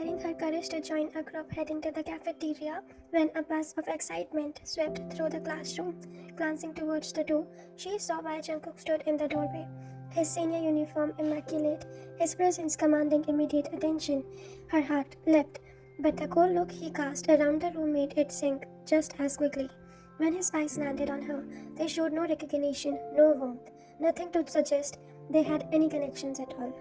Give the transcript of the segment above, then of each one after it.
gathering her courage to join a group heading to the cafeteria when a buzz of excitement swept through the classroom. Glancing towards the door, she saw why Jungkook stood in the doorway, his senior uniform immaculate, his presence commanding immediate attention. Her heart leapt, but the cold look he cast around the room made it sink just as quickly. When his eyes landed on her, they showed no recognition, no warmth, nothing to suggest they had any connections at all.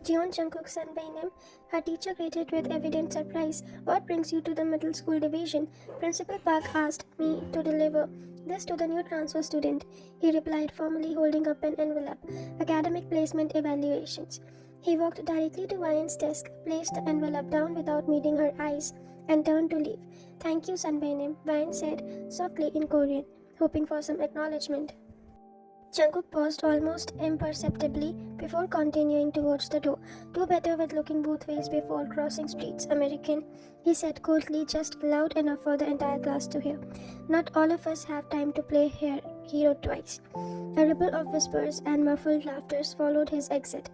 Jeon Jungkook's son by name, her teacher greeted with evident surprise. "What brings you to the middle school division?" Principal Park asked me to deliver this to the new transfer student, he replied, formally holding up an envelope. "Academic placement evaluations." He walked directly to Ryan's desk, placed the envelope down without meeting her eyes, and turned to leave. "Thank you, son by name," Ryan said softly in Korean, hoping for some acknowledgement. Jungkook paused almost imperceptibly before continuing towards the door. "Do better with looking both ways before crossing streets, American," he said coldly, just loud enough for the entire class to hear. "Not all of us have time to play hero twice." A ripple of whispers and muffled laughter followed his exit,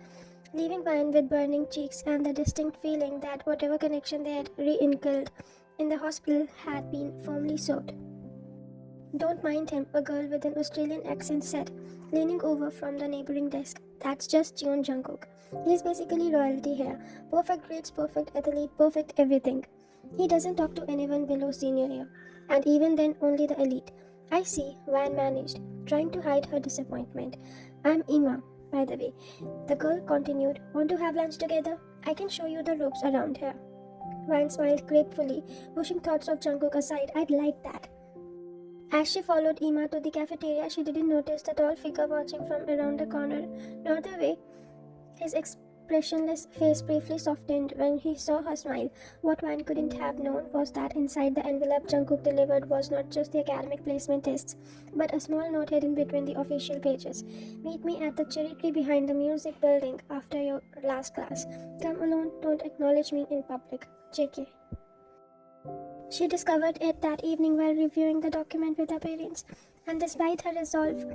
leaving Ryan with burning cheeks and the distinct feeling that whatever connection they had rekindled in the hospital had been firmly sowed. "Don't mind him," a girl with an Australian accent said, leaning over from the neighboring desk. "That's just Jeon Jungkook. He's basically royalty here. Perfect grades, perfect athlete, perfect everything. He doesn't talk to anyone below senior year, and even then only the elite." "I see," Van managed, trying to hide her disappointment. "I'm Ima, by the way," the girl continued. "Want to have lunch together? I can show you the ropes around here." Van smiled gratefully, pushing thoughts of Jungkook aside. "I'd like that." As she followed Ima to the cafeteria, she didn't notice the tall figure watching from around the corner, nor the way his expressionless face briefly softened when he saw her smile. What Van couldn't have known was that inside the envelope Jungkook delivered was not just the academic placement tests, but a small note hidden between the official pages. "Meet me at the cherry tree behind the music building after your last class. Come alone, don't acknowledge me in public. JK." She discovered it that evening while reviewing the document with her parents, and despite her resolve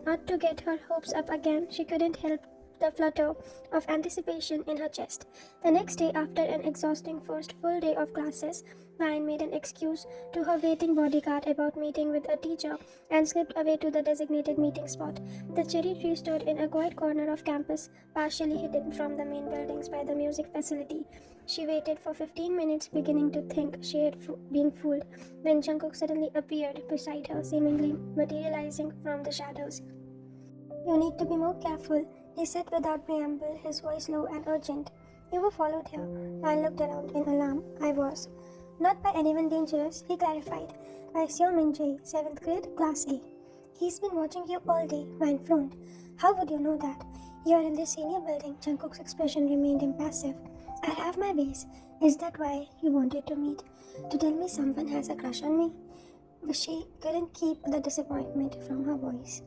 not to get her hopes up again, she couldn't help the flutter of anticipation in her chest. The next day, after an exhausting first full day of classes, Ryan made an excuse to her waiting bodyguard about meeting with a teacher and slipped away to the designated meeting spot. The cherry tree stood in a quiet corner of campus, partially hidden from the main buildings by the music facility. She waited for 15 minutes, beginning to think she had been fooled, when Jungkook suddenly appeared beside her, seemingly materializing from the shadows. "You need to be more careful," he said without preamble, his voice low and urgent. "You were followed here." I looked around in alarm. "I was. Not by anyone dangerous," he clarified. "By Seo Min Jae, 7th grade, Class A. He's been watching you all day," Ryan frowned. "How would you know that?" "You're in the senior building." Jungkook's expression remained impassive. "I have my ways. Is that why you wanted to meet? To tell me someone has a crush on me?" She couldn't keep the disappointment from her voice.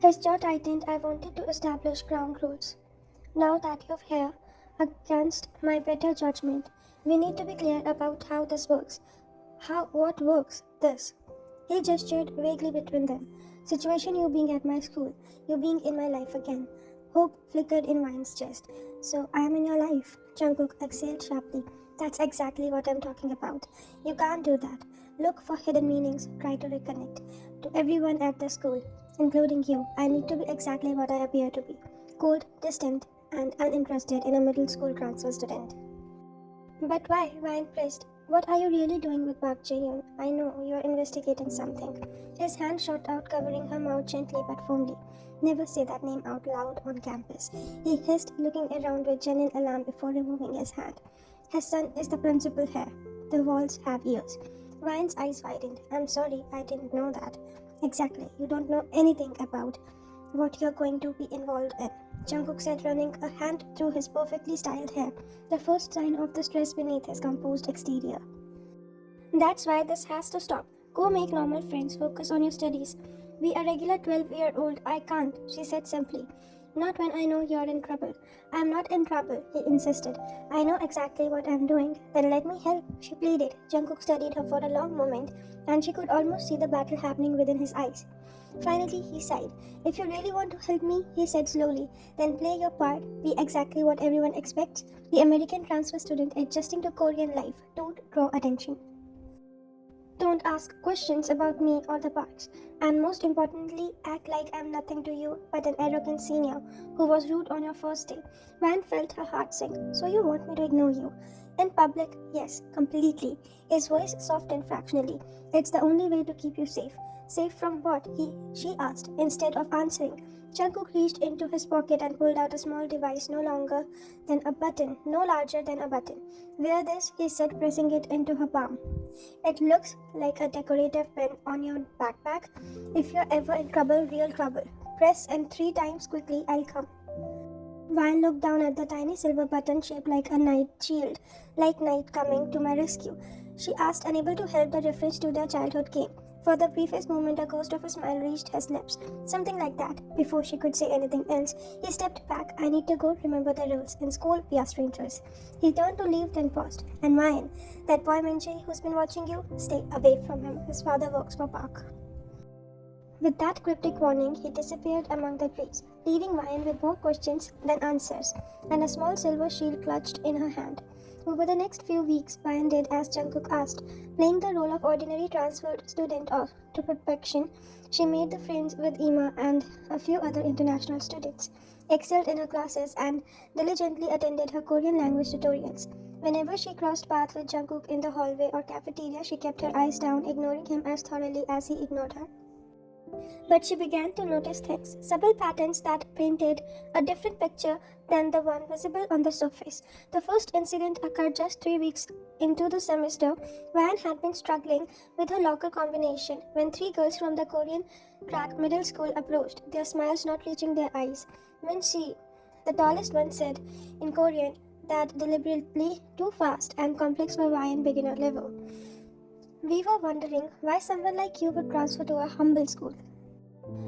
His jaw tightened. "I wanted to establish ground rules. Now that you're here, against my better judgment, we need to be clear about how this works." What works? This." He gestured vaguely between them. "Situation, you being at my school, you being in my life again." Hope flickered in Ryan's chest. "So I am in your life?" Jungkook exhaled sharply. "That's exactly what I'm talking about. You can't do that. Look for hidden meanings, try to reconnect. To everyone at the school, including you, I need to be exactly what I appear to be. Cold, distant, and uninterested in a middle school transfer student." "But why?" Ryan pressed. "What are you really doing with Park Jae-yoon? I know you're investigating something." His hand shot out, covering her mouth gently but firmly. "Never say that name out loud on campus," he hissed, looking around with genuine alarm before removing his hand. "His son is the principal here. The walls have ears." Ryan's eyes widened. "I'm sorry, I didn't know that." "Exactly. You don't know anything about what you're going to be involved in," Jungkook said, running a hand through his perfectly styled hair, the first sign of the stress beneath his composed exterior. "That's why this has to stop. Go make normal friends. Focus on your studies." "Be a regular 12-year-old. I can't," she said simply. "Not when I know you're in trouble." "I'm not in trouble," he insisted. "I know exactly what I'm doing." "Then let me help," she pleaded. Jungkook studied her for a long moment, and she could almost see the battle happening within his eyes. Finally, he sighed. "If you really want to help me," he said slowly, "then play your part. Be exactly what everyone expects. the American transfer student adjusting to Korean life. Don't draw attention. Don't ask questions about me or the parks. And most importantly, act like I'm nothing to you but an arrogant senior who was rude on your first day. Van felt her heart sink. So you want me to ignore you? In public, yes, completely. His voice softened fractionally. It's the only way to keep you safe. Safe from what? She asked, instead of answering. Jungkook reached into his pocket and pulled out a small device no longer than a button, no larger than a button. Wear this, he said, pressing it into her palm. It looks like a decorative pin on your backpack. If you're ever in trouble, real trouble, press and 3 times quickly, I'll come. Van looked down at the tiny silver button shaped like a night shield, like night coming to my rescue. She asked, unable to help the reference to their childhood came. For the briefest moment, a ghost of a smile reached his lips. Something like that. Before she could say anything else, he stepped back. I need to go. Remember the rules. In school, we are strangers. He turned to leave, then paused. And Ryan, that boy Minche who's been watching you, stay away from him. His father works for Park. With that cryptic warning, he disappeared among the trees, leaving Ryan with more questions than answers, and a small silver shield clutched in her hand. Over the next few weeks, Ryan did as Jungkook asked, playing the role of ordinary transferred student to perfection. She made the friends with Ima and a few other international students, excelled in her classes, and diligently attended her Korean language tutorials. Whenever she crossed paths with Jungkook in the hallway or cafeteria, she kept her eyes down, ignoring him as thoroughly as he ignored her. But she began to notice things, subtle patterns that painted a different picture than the one visible on the surface. The first incident occurred just 3 weeks into the semester. Van had been struggling with her locker combination when 3 girls from the Korean crack middle school approached, their smiles not reaching their eyes. When she, the tallest one, said in Korean that deliberately too fast and complex for Ryan beginner level. We were wondering why someone like you would transfer to a humble school.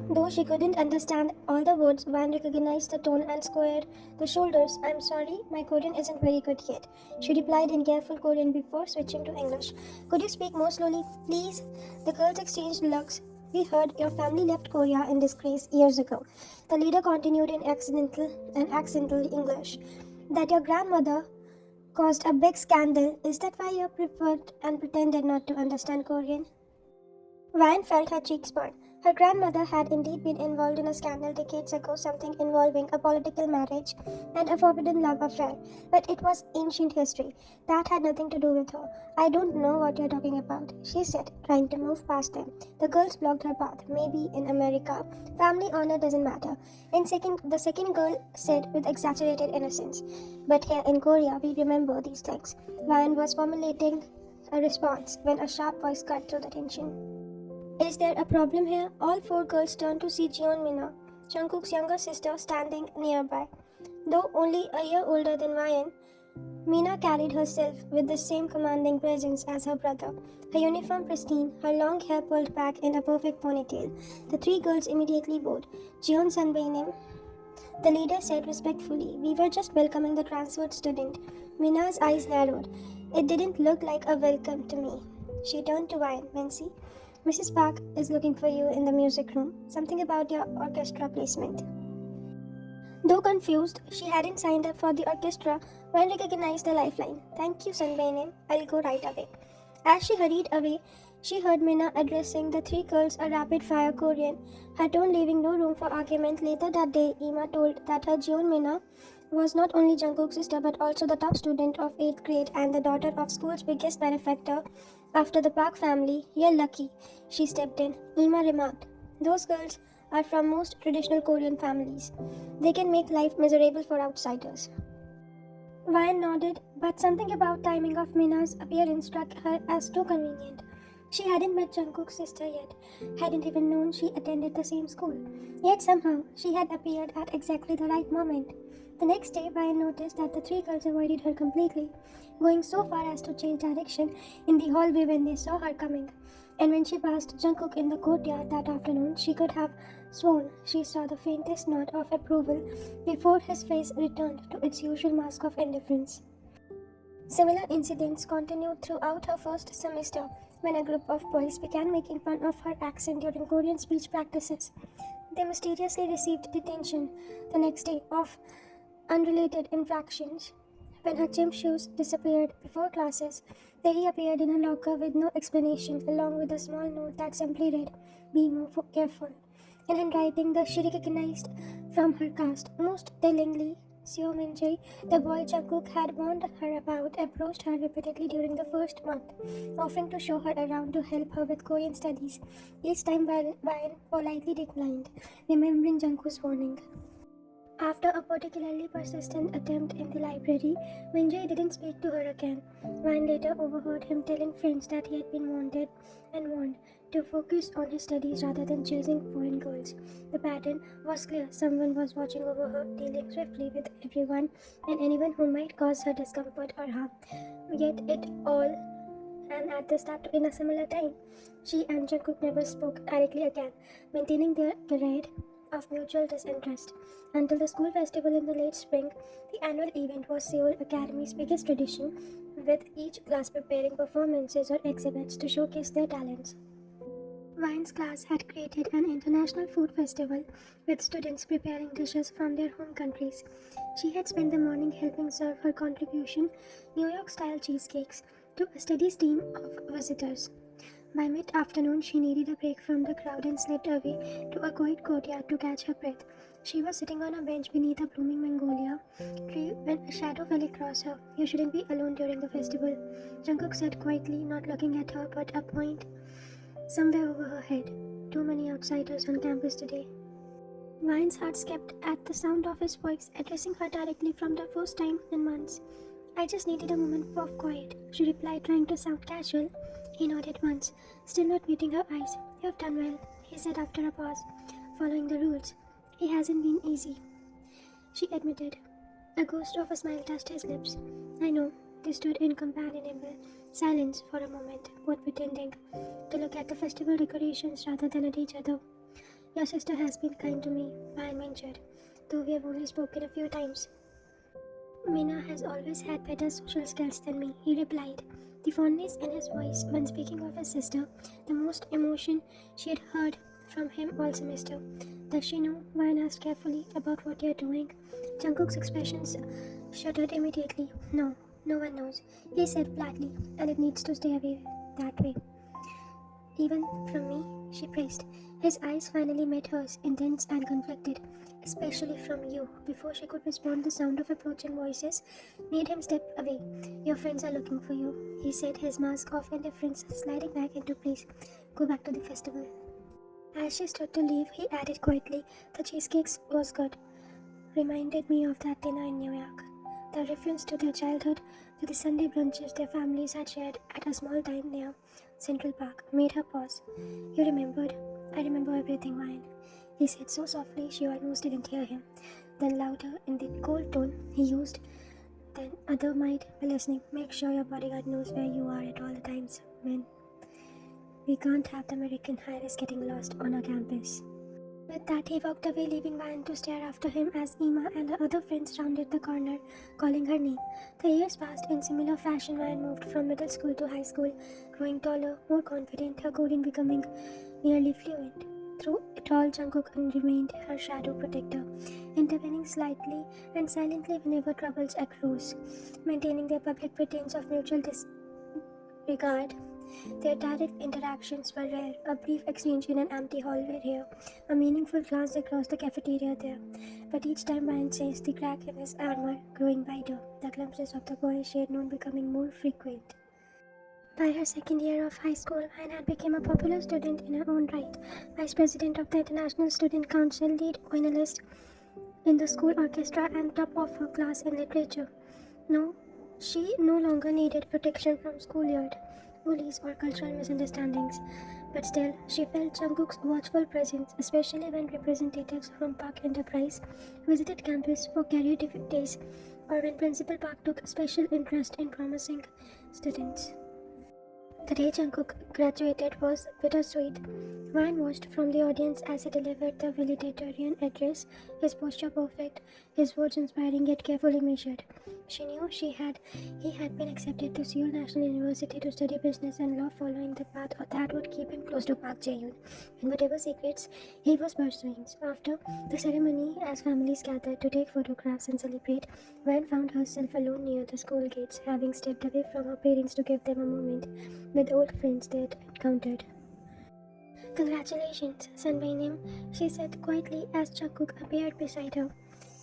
Though she couldn't understand all the words, Van recognized the tone and squared the shoulders. I'm sorry, my Korean isn't very good yet. She replied in careful Korean before switching to English. Could you speak more slowly, please? The girls exchanged looks. We heard your family left Korea in disgrace years ago. The leader continued in accidental English. That your grandmother caused a big scandal. Is that why you preferred and pretended not to understand Korean? Van felt her cheeks burn. Her grandmother had indeed been involved in a scandal decades ago, something involving a political marriage and a forbidden love affair. But it was ancient history. That had nothing to do with her. I don't know what you're talking about, she said, trying to move past them. The girls blocked her path. Maybe in America, family honor doesn't matter. The second girl said with exaggerated innocence. But here in Korea, we remember these things. Van was formulating a response when a sharp voice cut through the tension. Is there a problem here? All 4 girls turned to see Jeon Mina, Jungkook's younger sister, standing nearby. Though only a year older than Ryan, Mina carried herself with the same commanding presence as her brother. Her uniform pristine, her long hair pulled back in a perfect ponytail. The 3 girls immediately bowed. Jeon Sanbeinim, the leader said respectfully, we were just welcoming the transferred student. Mina's eyes narrowed. It didn't look like a welcome to me. She turned to Ryan. Nancy, Mrs. Park is looking for you in the music room. Something about your orchestra placement. Though confused, she hadn't signed up for the orchestra when recognized the lifeline. Thank you, Sunbainim. I'll go right away. As she hurried away, she heard Mina addressing the 3 girls a rapid-fire Korean, her tone leaving no room for argument. Later that day, Ima told that her Jeon Mina was not only Jungkook's sister but also the top student of 8th grade and the daughter of school's biggest benefactor after the Park family. You're lucky, she stepped in. Ima remarked, those girls are from most traditional Korean families. They can make life miserable for outsiders. Ryan nodded, but something about timing of Mina's appearance struck her as too convenient. She hadn't met Jungkook's sister yet, hadn't even known she attended the same school. Yet somehow, she had appeared at exactly the right moment. The next day, Ryan noticed that the 3 girls avoided her completely, going so far as to change direction in the hallway when they saw her coming. And when she passed Jungkook in the courtyard that afternoon, she could have sworn she saw the faintest nod of approval before his face returned to its usual mask of indifference. Similar incidents continued throughout her first semester when a group of boys began making fun of her accent during Korean speech practices. They mysteriously received detention the next day of unrelated infractions. When her gym shoes disappeared before classes, they reappeared in her locker with no explanation, along with a small note that simply read, "Be more careful." In handwriting that she recognized from her cast, most tellingly, Seo Min-jae, the boy Jungkook had warned her about, approached her repeatedly during the first month, offering to show her around to help her with Korean studies. Each time Ryan politely declined, remembering Jungkook's warning. After a particularly persistent attempt in the library, Minjay didn't speak to her again. Ryan later overheard him telling friends that he had been wanted and warned to focus on his studies rather than chasing foreign girls. The pattern was clear. Someone was watching over her, dealing swiftly with everyone and anyone who might cause her discomfort or harm. Yet it all and at the start in a similar time. She and Jungkook never spoke directly again, maintaining their grade of mutual disinterest. Until the school festival in the late spring, the annual event was Seoul Academy's biggest tradition, with each class preparing performances or exhibits to showcase their talents. Wine's class had created an international food festival with students preparing dishes from their home countries. She had spent the morning helping serve her contribution, New York style cheesecakes, to a steady stream of visitors. By mid afternoon, she needed a break from the crowd and slipped away to a quiet courtyard to catch her breath. She was sitting on a bench beneath a blooming magnolia tree when a shadow fell across her. "You shouldn't be alone during the festival," Jungkook said quietly, not looking at her but a point somewhere over her head. "Too many outsiders on campus today." Vine's heart skipped at the sound of his voice, addressing her directly from the first time in months. "I just needed a moment of quiet," she replied, trying to sound casual. He nodded once, still not meeting her eyes. "You've done well," he said after a pause. "Following the rules. It hasn't been easy," she admitted. A ghost of a smile touched his lips. "I know." They stood in companionable silence for a moment, both pretending to look at the festival decorations rather than at each other. "Your sister has been kind to me," Ryan ventured, "though we have only spoken a few times." "Mina has always had better social skills than me," he replied, the fondness in his voice when speaking of his sister, the most emotion she had heard from him all semester. "Does she know?" Ryan asked carefully. "About what you're doing?" Jungkook's expressions shuddered immediately. "No, no one knows," he said flatly, "and it needs to stay away that way. Even from me," she praised. His eyes finally met hers, intense and conflicted. "Especially from you." Before she could respond, the sound of approaching voices made him step away. "Your friends are looking for you," he said, his mask of indifference sliding back into place. "Go back to the festival." As she stood to leave, he added quietly, "The cheesecakes was good. Reminded me of that dinner in New York." The reference to their childhood, to the Sunday brunches their families had shared at a small dine near Central Park, made her pause. "You remembered?" "I remember everything, Ryan," he said so softly she almost didn't hear him. Then louder in the cold tone he used, "Then other might be listening. Make sure your bodyguard knows where you are at all the times, man. We can't have the American high-risk getting lost on our campus." With that, he walked away, leaving Ryan to stare after him as Emma and her other friends rounded the corner, calling her name. The years passed in similar fashion. Ryan moved from middle school to high school, growing taller, more confident, her Korean becoming nearly fluent. Through it all, Jungkook remained her shadow protector, intervening slightly and silently whenever troubles arose, maintaining their public pretense of mutual disregard. Their direct interactions were rare, a brief exchange in an empty hallway here, a meaningful glance across the cafeteria there. But each time Ryan sensed the crack in his armor growing wider, the glimpses of the boy she had known becoming more frequent. By her second year of high school, Ryan had become a popular student in her own right, vice president of the International Student Council, lead violinist in the school orchestra, and top of her class in literature. No, she no longer needed protection from schoolyard bullies or cultural misunderstandings, but still she felt Jungkook's watchful presence, especially when representatives from Park Enterprise visited campus for career days or when Principal Park took special interest in promising students. The day Jungkook graduated was bittersweet. Ryan watched from the audience as he delivered the valedictorian address, his posture perfect, his words inspiring yet carefully measured. She knew he had been accepted to Seoul National University to study business and law, following the path that would keep him close to Park Jae-yoon and whatever secrets he was pursuing. After the ceremony, as families gathered to take photographs and celebrate, Ryan found herself alone near the school gates, having stepped away from her parents to give them a moment with old friends they had encountered. "Congratulations, Sunbainim," she said quietly as Jungkook appeared beside her,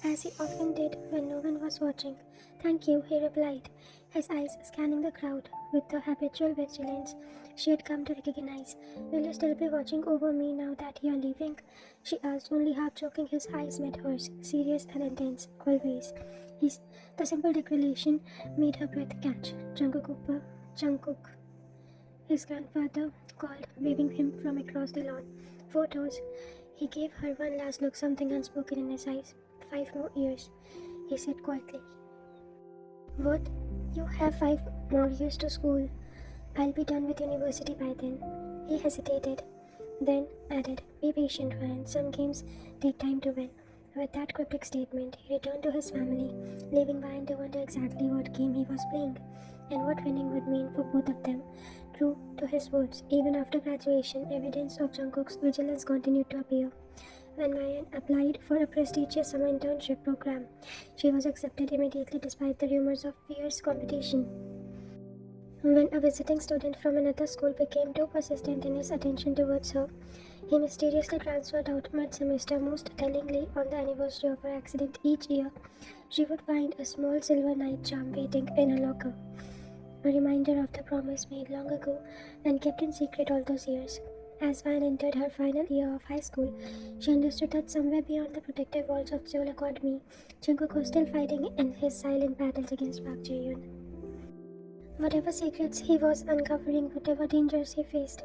as he often did when no one was watching. "Thank you," he replied, his eyes scanning the crowd with the habitual vigilance she had come to recognize. "Will you still be watching over me now that you're leaving?" she asked, only half joking. His eyes met hers, serious and intense, always. The simple declaration made her breath catch. Jungkook," his grandfather called, waving him from across the lawn. "Photos." He gave her one last look, something unspoken in his eyes. "5 more years," he said quietly. "What? You have 5 more years to school. I'll be done with university by then." He hesitated, then added, "Be patient, Ryan. Some games take time to win." With that cryptic statement, he returned to his family, leaving Ryan to wonder exactly what game he was playing and what winning would mean for both of them. True to his words, even after graduation, evidence of Jungkook's vigilance continued to appear. When Ryan applied for a prestigious summer internship program, she was accepted immediately despite the rumors of fierce competition. When a visiting student from another school became too persistent in his attention towards her, he mysteriously transferred out mid-semester. Most tellingly, on the anniversary of her accident each year, she would find a small silver night charm waiting in her locker, a reminder of the promise made long ago and kept in secret all those years. As Van entered her final year of high school, she understood that somewhere beyond the protective walls of Seoul Academy, Jungkook was still fighting in his silent battles against Park Jae-yoon. Whatever secrets he was uncovering, whatever dangers he faced,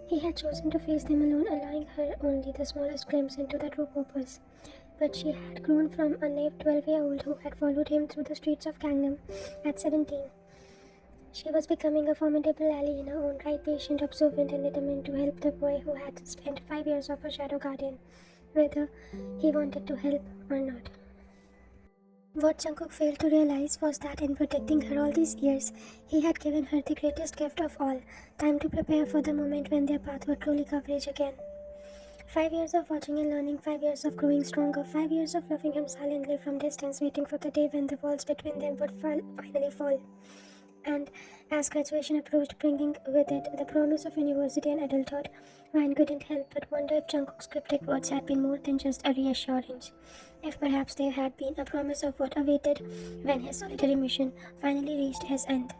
he had chosen to face them alone, allowing her only the smallest glimpse into the true purpose. But she had grown from a naive 12-year-old who had followed him through the streets of Gangnam at 17. She was becoming a formidable ally in her own right, patient, observant, and determined to help the boy who had spent 5 years of a shadow guardian, whether he wanted to help or not. What Jungkook failed to realize was that in protecting her all these years, he had given her the greatest gift of all, time to prepare for the moment when their path would truly converge again. 5 years of watching and learning, 5 years of growing stronger, 5 years of loving him silently from distance, waiting for the day when the walls between them would finally fall. And as graduation approached, bringing with it the promise of university and adulthood, Ryan couldn't help but wonder if Jungkook's cryptic words had been more than just a reassurance. If perhaps they had been a promise of what awaited when his solitary mission finally reached his end.